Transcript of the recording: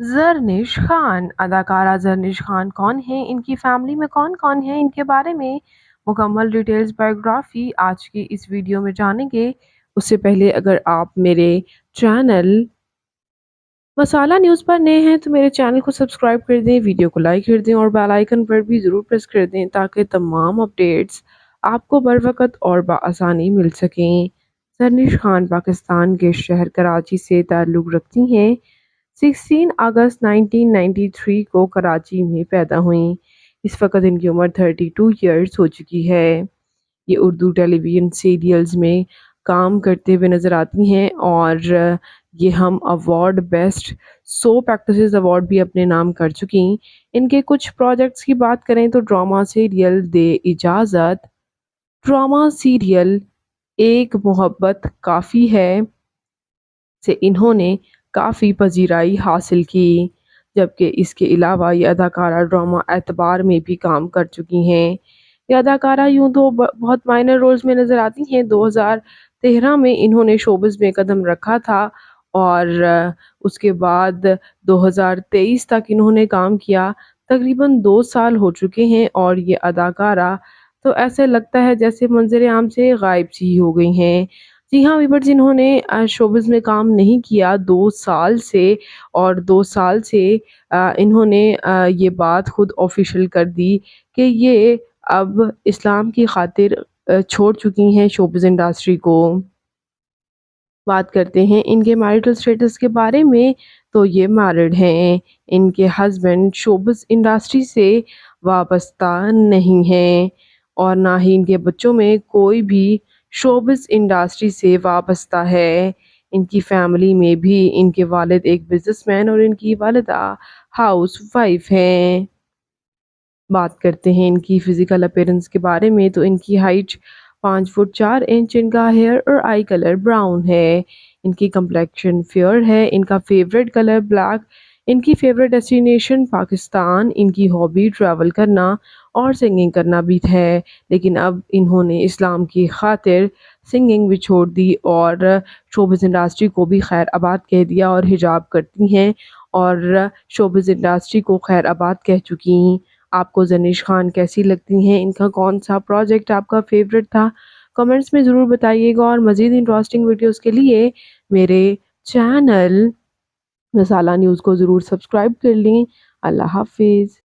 زرنش خان اداکارہ زرنش خان کون ہیں، ان کی فیملی میں کون کون ہیں، ان کے بارے میں مکمل ڈیٹیلز بایوگرافی آج کی اس ویڈیو میں جانیں گے۔ اس سے پہلے اگر آپ میرے چینل مسالہ نیوز پر نئے ہیں تو میرے چینل کو سبسکرائب کر دیں، ویڈیو کو لائک کر دیں اور بیل آئیکن پر بھی ضرور پریس کر دیں تاکہ تمام اپڈیٹس آپ کو بروقت اور بآسانی مل سکیں۔ زرنش خان پاکستان کے شہر کراچی سے تعلق رکھتی ہیں۔ 16 اگست 1993 کو کراچی میں پیدا ہوئیں۔ اس وقت ان کی عمر 32 ایئرز ہو چکی ہے۔ یہ اردو ٹیلی ویژن سیریلز میں کام کرتے ہوئے نظر آتی ہیں اور یہ ہم award best soap actresses award بھی اپنے نام کر چکی۔ ان کے کچھ پروجیکٹس کی بات کریں تو ڈرامہ سیریل دے اجازت، ڈرامہ سیریل ایک محبت کافی ہے سے انہوں نے کافی پذیرائی حاصل کی، جبکہ اس کے علاوہ یہ اداکارہ ڈرامہ اعتبار میں بھی کام کر چکی ہیں۔ یہ اداکارہ یوں تو بہت مائنر رولز میں نظر آتی ہیں۔ 2013 میں انہوں نے شوبز میں قدم رکھا تھا اور اس کے بعد 2023 تک انہوں نے کام کیا۔ تقریباً 2 سال ہو چکے ہیں اور یہ اداکارہ تو ایسے لگتا ہے جیسے منظر عام سے غائب سی ہو گئی ہیں۔ جی ہاں ویورز، انہوں نے شوبز میں کام نہیں کیا 2 سال سے، اور 2 سال سے انہوں نے یہ بات خود آفیشیل کر دی کہ یہ اب اسلام کی خاطر چھوڑ چکی ہیں شوبز انڈسٹری کو۔ بات کرتے ہیں ان کے میرٹل سٹیٹس کے بارے میں تو یہ میرڈ ہیں۔ ان کے ہسبینڈ شوبز انڈسٹری سے وابستہ نہیں ہیں اور نہ ہی ان کے بچوں میں کوئی بھی شوبز انڈسٹری سے وابستہ ہے۔ ان کی فیملی میں بھی ان کے والد ایک بزنس مین اور ان کی والدہ ہاؤس وائف ہیں۔ بات کرتے ہیں ان کی فزیکل اپیرنس کے بارے میں تو ان کی ہائٹ 5 فٹ 4 انچ، ان کا ہیئر اور آئی کلر براؤن ہے، ان کی کمپلیکشن فیئر ہے، ان کا فیوریٹ کلر بلیک، ان کی فیوریٹ ڈیسٹینیشن پاکستان، ان کی ہابی ٹریول کرنا اور سنگنگ کرنا بھی ہے، لیکن اب انہوں نے اسلام کی خاطر سنگنگ بھی چھوڑ دی اور شوبز انڈسٹری کو بھی خیر آباد کہہ دیا اور حجاب کرتی ہیں اور شوبز انڈسٹری کو خیر آباد کہہ چکی ہیں۔ آپ کو زرنش خان کیسی لگتی ہیں؟ ان کا کون سا پروجیکٹ آپ کا فیوریٹ تھا؟ کمنٹس میں ضرور بتائیے گا اور مزید انٹرسٹنگ ویڈیوز کے لیے میرے چینل مسالہ نیوز کو ضرور سبسکرائب کر لیں۔ اللہ حافظ۔